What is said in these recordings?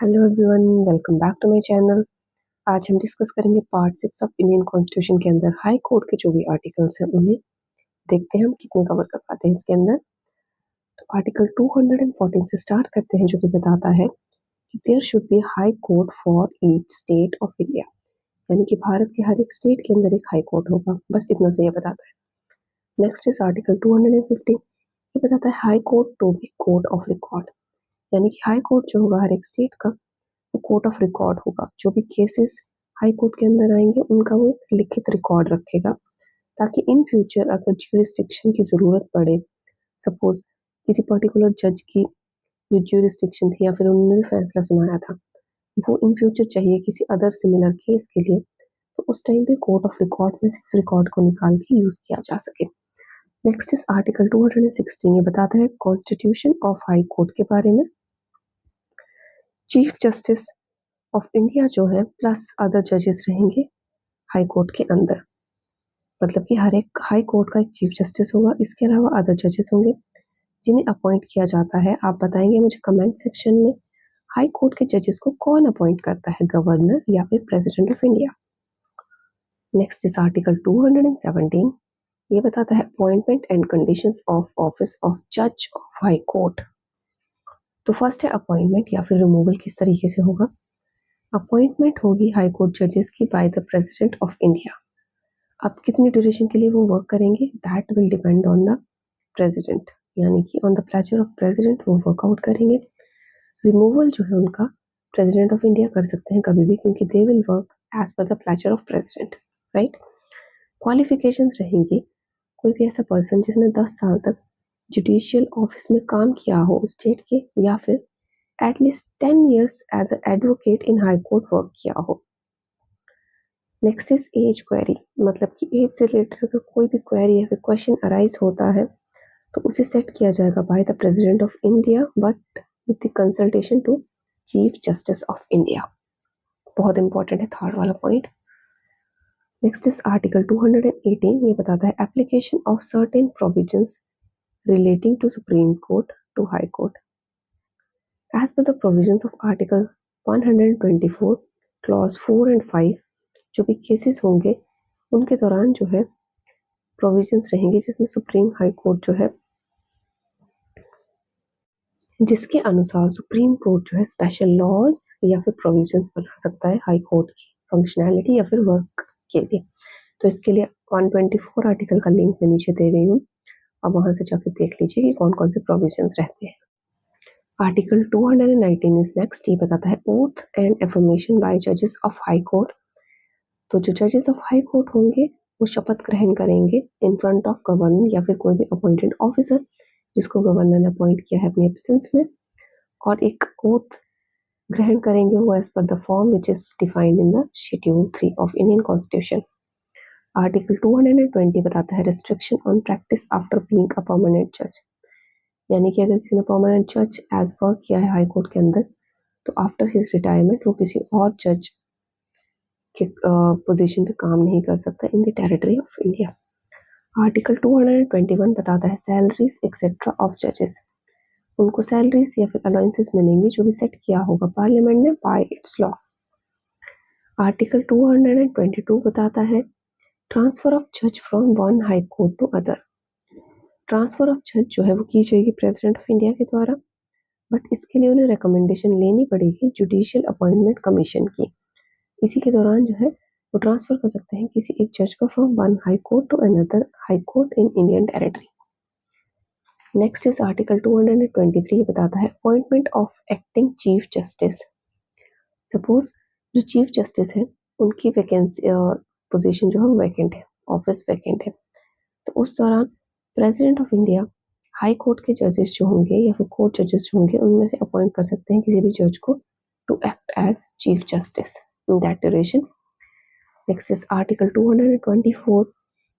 Hello everyone, welcome back to my channel. आज हम discuss करेंगे पार्ट 6 ऑफ इंडियन कॉन्स्टिट्यूशन के अंदर हाई कोर्ट के जो भी आर्टिकल्स हैं उन्हें देखते हैं हम कितने कवर कर पाते हैं इसके अंदर। तो आर्टिकल 214 से स्टार्ट करते हैं, जो कि बताता है कि there should be high court for each state of India, यानी कि भारत के हर एक स्टेट के अंदर एक हाई कोर्ट होगा। बस इतना से ये बताता है। Next is article 215। ये बताता है high court to be court of record, यानी कि हाई कोर्ट जो होगा हर एक स्टेट का वो कोर्ट ऑफ रिकॉर्ड होगा। जो भी केसेस हाई कोर्ट के अंदर आएंगे उनका वो एक लिखित रिकॉर्ड रखेगा, ताकि इन फ्यूचर अगर ज्यूरिस्डिक्शन की जरूरत पड़े, सपोज किसी पर्टिकुलर जज की जो ज्यूरिस्डिक्शन थी या फिर उन्होंने फैसला सुनाया था वो इन फ्यूचर चाहिए किसी अदर सिमिलर केस के लिए, तो उस टाइम पे कोर्ट ऑफ रिकॉर्ड में से उस रिकॉर्ड को निकाल के यूज किया जा सके। Next is article 216। ये बताता है कॉन्स्टिट्यूशन ऑफ हाई कोर्ट के बारे में। चीफ जस्टिस ऑफ इंडिया जो है प्लस अदर जजेस रहेंगे हाई कोर्ट के अंदर, मतलब कि हर एक हाई कोर्ट का एक चीफ जस्टिस होगा, इसके अलावा अदर जजेस होंगे जिन्हें अपॉइंट किया जाता है। आप बताएंगे मुझे कमेंट सेक्शन में हाई कोर्ट के जजेस को कौन अपॉइंट करता है, गवर्नर या फिर president of India. Next is article 217। ये बताता है appointment and conditions of office of जज ऑफ हाई कोर्ट। तो फर्स्ट है अपॉइंटमेंट या फिर रिमूवल किस तरीके से होगा। अपॉइंटमेंट होगी हाई कोर्ट जजेस की bye the president of India. अब कितनी ड्यूरेशन के लिए वो वर्क करेंगे, that will depend on the president, यानी कि on the pleasure of president वो वर्कआउट करेंगे। रिमूवल जो है उनका प्रेसिडेंट ऑफ इंडिया कर सकते हैं कभी भी, क्योंकि they will work as per the pleasure of president, right. Qualifications रहेंगी, कोई भी ऐसा पर्सन जिसने 10 साल तक जुडिशियल ऑफिस में काम किया हो स्टेट के, या फिर at least 10 years as a advocate in high court work किया हो। नेक्स्ट इज एज क्वेरी, मतलब कि एज से रिलेटेड अगर कोई भी क्वेरी या फिर क्वेश्चन अराइज होता है तो उसे सेट किया जाएगा by the president of India, but with the consultation to chief justice of India. बहुत इंपॉर्टेंट है थर्ड वाला पॉइंट। Next is article 218। ये बताता है application of certain provisions relating to supreme court to high court as per the provisions of article 124 clause 4 and 5। जो भी cases होंगे उनके दौरान जो है प्रोविजंस रहेंगे जिसमें सुप्रीम हाई कोर्ट जो है, जिसके अनुसार सुप्रीम कोर्ट जो है स्पेशल लॉज या फिर प्रोविजंस बना सकता है हाई कोर्ट की फंक्शनैलिटी या फिर वर्क के लिए। तो इसके लिए 124 आर्टिकल का लिंक मैं नीचे दे रही हूँ, अब वहां से जाकर देख लीजिए कि कौन कौन से प्रोविजंस रहते हैं। Article 219 is next. ये बताता है ओथ एंड एफर्मेशन बाय जजेस ऑफ हाई कोर्ट। तो जो जजेस ऑफ हाई कोर्ट होंगे वो शपथ ग्रहण करेंगे इन फ्रंट ऑफ गवर्नर या फिर कोई भी अपॉइंटेड ऑफिसर जिसको गवर्नर ने अपॉइंट किया है अपनी एब्सेंस में, और एक ओथ ग्रहण करेंगे वो as per the form which is defined in the schedule 3 of Indian constitution. Article 220 बताता है restriction on practice after being a permanent जज, यानी कि अगर किसी ने परमानेंट जज एज वर्क किया है हाई कोर्ट के अंदर तो आफ्टर हिज रिटायरमेंट वो किसी और जज के पोजीशन पे काम नहीं कर सकता in the territory of India. Article 221 बताता है सैलरीज एक्सेट्रा ऑफ जजेस। उनको सैलरीज या फिर अलाउंसेस मिलेंगी जो भी सेट किया होगा पार्लियामेंट ने बाय इट्स लॉ। आर्टिकल 222 बताता है ट्रांसफर ऑफ जज from one high court to other. Transfer of जज जो है वो की जाएगी प्रेसिडेंट ऑफ इंडिया के द्वारा, बट इसके लिए उन्हें रिकमेंडेशन लेनी पड़ेगी जुडिशियल अपॉइंटमेंट कमीशन की। इसी के दौरान जो है वो ट्रांसफर कर सकते हैं किसी एक जज को from one high court to another high court in Indian territory. Next is article 223। बताता है appointment of acting chief justice. Suppose जो चीफ जस्टिस है उनकी वैकेंसी पोजीशन जो है वैकेंट है, ऑफिस वैकेंट है, तो उस दौरान president of India high court के जजेस जो होंगे या फिर कोर्ट जजेस जो होंगे उनमें से अपॉइंट कर सकते हैं किसी भी जज को to act as chief justice in that duration. Next is article 224।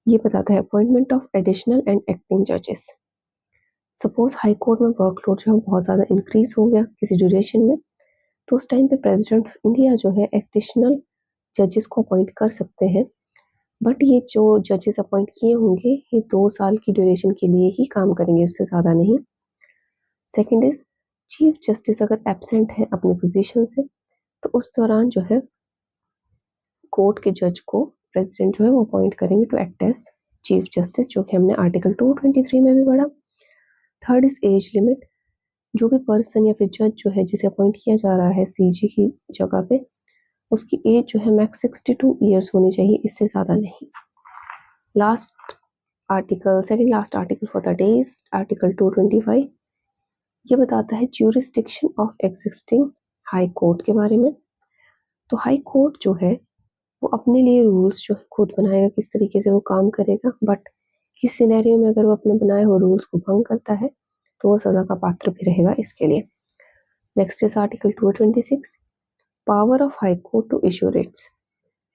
ये बताता है appointment of additional and acting जजेस। सपोज हाई कोर्ट में वर्कलोड जो है बहुत ज़्यादा इंक्रीज हो गया किसी ड्यूरेशन में, तो उस टाइम पे प्रेसिडेंट ऑफ इंडिया जो है एडिशनल जजेस को अपॉइंट कर सकते हैं, बट ये जो जजेस अपॉइंट किए होंगे ये 2 साल की ड्यूरेशन के लिए ही काम करेंगे, उससे ज़्यादा नहीं। सेकेंड इज चीफ जस्टिस अगर एब्सेंट है अपनी पोजीशन से तो उस दौरान जो है कोर्ट के जज को प्रेसिडेंट जो है वो अपॉइंट करेंगे to act as chief justice, जो कि हमने आर्टिकल 223 में भी पढ़ा। Third is age limit. जो भी पर्सन या फिर जज जो है जिसे अपॉइंट किया जा रहा है सीजी की जगह पे, उसकी एज जो है मैक्स 62 ईयर्स होनी चाहिए, इससे ज़्यादा नहीं। Last article, second last article for the day is article 225। ये बताता है jurisdiction of existing high court के बारे में। तो हाई कोर्ट जो है वो अपने लिए रूल्स जो है खुद बनाएगा, किस तरीके से वो काम करेगा, बट किस सिनेरियो में अगर वो अपने बनाए हुए रूल्स को भंग करता है तो वो सजा का पात्र भी रहेगा इसके लिए। Next is article 226, power of high court to issue writs.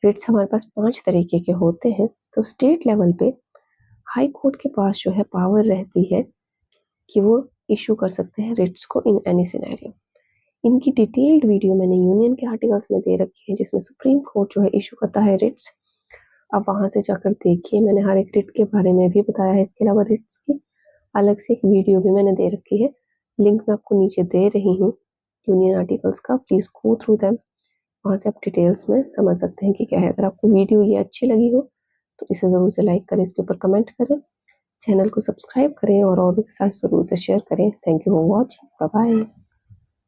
Writs हमारे पास 5 तरीके के होते हैं। तो स्टेट लेवल पे हाई कोर्ट के पास जो है पावर रहती है कि वो इशू कर सकते हैं रिट्स को इन एनी सिनेरियो। इनकी डिटेल्ड वीडियो मैंने यूनियन के आर्टिकल्स में दे रखी है, जिसमें सुप्रीम कोर्ट जो है इशू करता है रिट्स। आप वहां से जाकर देखिए, मैंने हर एक रिट के बारे में भी बताया है। इसके अलावा रिट्स की अलग से एक वीडियो भी मैंने दे रखी है, लिंक मैं आपको नीचे दे रही हूँ यूनियन आर्टिकल्स का, प्लीज गो थ्रू देम। वहां से आप डिटेल्स में समझ सकते हैं कि क्या है। अगर आपको वीडियो ये अच्छी लगी हो तो इसे जरूर से लाइक करें, इसके ऊपर कमेंट करें, चैनल को सब्सक्राइब करें और औरों के साथ जरूर से शेयर करें। Thank you for watching, bye bye.